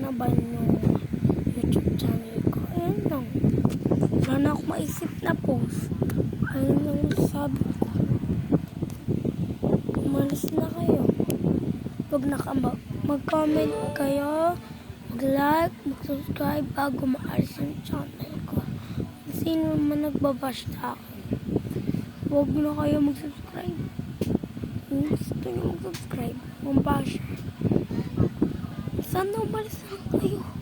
na ba yung YouTube channel ko? Ayun lang. Wala na akong maisip na post. Ayun lang sabi ko. Umalis na kayo. Huwag na mag-comment kayo, mag-like, mag-subscribe bago maalis yung channel ko. Sino man nagbabash sa akin, huwag na kayo mag-subscribe. Kung gusto nyo mag-subscribe, mag-bash. Sana umalis na kayo.